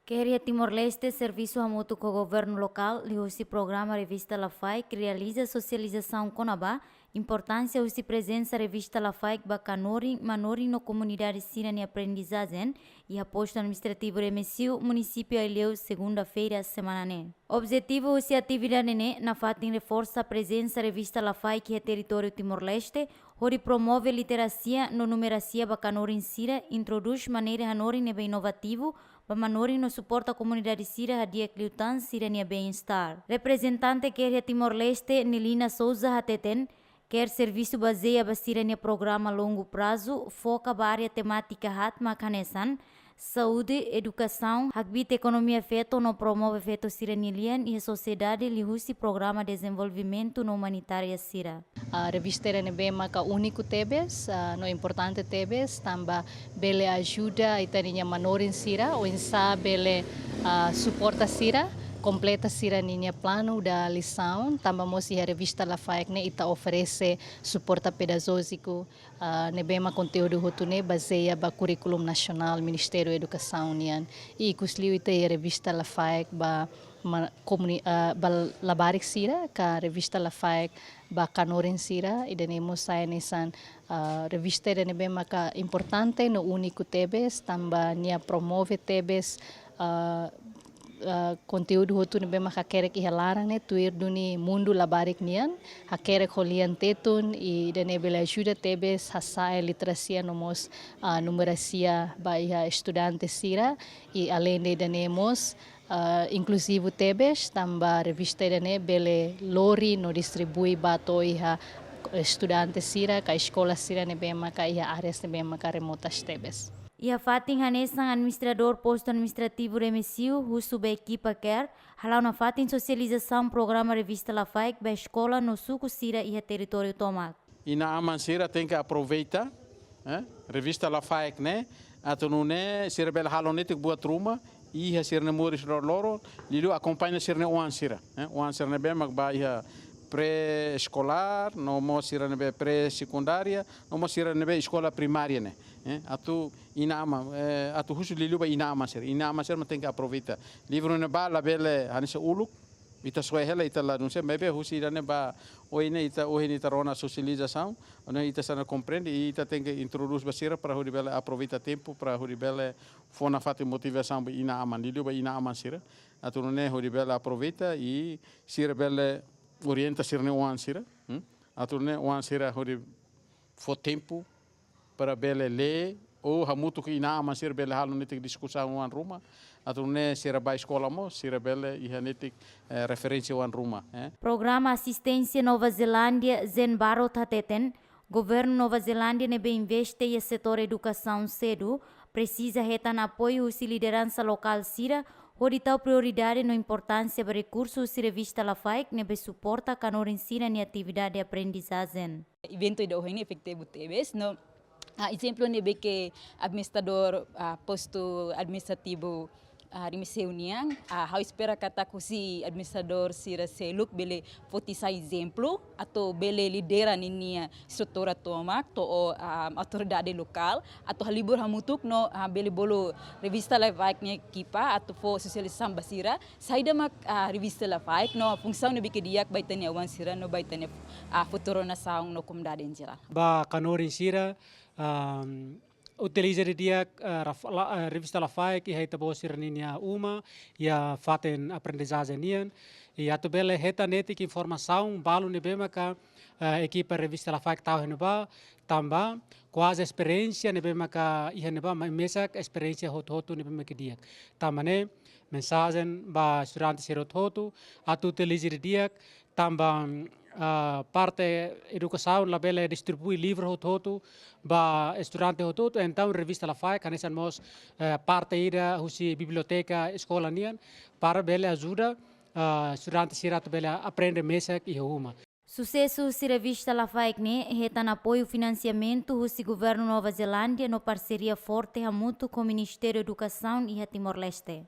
Queria Timor-Leste, serviço mútuo com o governo local, o programa Revista Lafai, que realiza socialização com a importância da presença Revista Lafai Bacanori, Manori na comunidade Sirani Aprendizagem e aposto administrativo remessiu município Ilhéu segunda-feira semana. Objetivo da atividade na fatin reforça a presença Revista Lafai que é território Timor-Leste, onde promove literacia no numeracia Bacanori em Sira, introduz maneira Hanori bem inovativo, para Manori no suporta a comunidade Sira a dia Cliutan Sirania Bem-Estar. Representante quer Timor-Leste Nilina Souza Hateten, quer serviço baseia a Sirania programa a longo prazo, foca a área temática Hatma Kanesan, saúde, educação, hagbita economia feito no promove feito Siranilian e a sociedade lihusi programa de desenvolvimento no humanitária Sira. A revista é bem maka único tebes, no importante tebes, tamba bele ajuda itania manorin Sira, ou insa bele suporta Sira, completa Sira ninha plano da lição, tamba mosi a revista Lafai ne ita oferece suporta pedagógico, nebema conteúdo hotune baseia ba curriculum nacional Ministério da Educação nian e kusliu ita a revista Lafai ba labarik Sira ka revista Lafai ba kanorin Sira e denemos saya nesan revista de nebema ka importante no único tebes tamba nia promove tebes conteúdo hotu nebe maka kerek ihalarang ne tuir duni mundo labarik nian hakerek holian tetun e denebele ajuda tebes hasa literacia nomos numeracia ba iha estudante Sira e além de denemos inclusive tebes tamba revista dene bele lori no distribui bato iha estudante Sira ka escola Sira nebe maka iha áreas nebe maka remotas tebes. E a fatin hanesan administrador posto administrativo remessiu, russo ba equipa quer, halau na fatin socialização programa revista Lafai ba escola no suco Sira e a território Tomac. E na Amansira tem que aproveitar, revista Lafai né, atunune Sira bela halonetik buat rumah, e a Sira moris loro, lilu acompanha Sira o Ansira, o Ansira nebe magba iha pré-escolar, no mo Sira nebe pré-secundária, no mo Sira nebe escola primária né. Atu inama atu husu liluba inama ser tem que aproveitar livro ne ba la bele hanse uluk ita soehela ita la não sei mebe husi ne ba oine ita oine ita rona socialização ona ita sana compreende e ita tem que introduz basira para hori bele aproveita tempo para hori bele fona fati motivação inama liluba inama sira atu ne hori bele aproveita e sira bele orienta sira ne wan sira atu ne wan sira hori fo tempo para bele ler ou hamuto que ina amansir bele halu netik discussão wan ruma atu ne sira ba escola mo sira bele e netik referência wan ruma Programa Assistência Nova Zelândia Zen Barot Hateten, governo Nova Zelândia nebe investe e setor educação cedo, precisa retan apoio e liderança local Sira, onde tal prioridade no importância para recursos e revista Lafai nebe suporta canor ensina em atividade de aprendizagem. Evento de hoje efetivo tebes no exemplo nebe que administrador posto administrativo remisseu niang how espera kata kusi administrador Sira seluk bele fotisa exemplo atau bele lidera ninia estrutura tomak to autoridade local atau halibur hamutuk no bele bolo revista Lafai nya kipa atau fo socialização basira saída mak revista Lafai no função nebe que diak baitania wan Sira no baitania futuro nação no comunidade em geral ba kanorin Sira utiliza dia revista Lafai que heita bosir ninia uma e a faten aprendizagem nian e a bele heta netik informação balu nebema ka equipa revista Lafai tau heneba tamba quase experiência nebema ka iheneba mesa experiência hot nebema que dia tamane mensagem ba estudante serot hotu atu utiliza dia tamba parte educação la bele distribui livro hotu ba estudante hotu então revista Lafai kanesan mos parte ida husi biblioteca escola nian para bele ajuda estudante sirat bele aprende mesa e uma. Sucesso se revista Lafai ne retan apoio financiamento husi governo Nova Zelândia no parceria forte hamuto com o Ministério da Educação e Timor-Leste.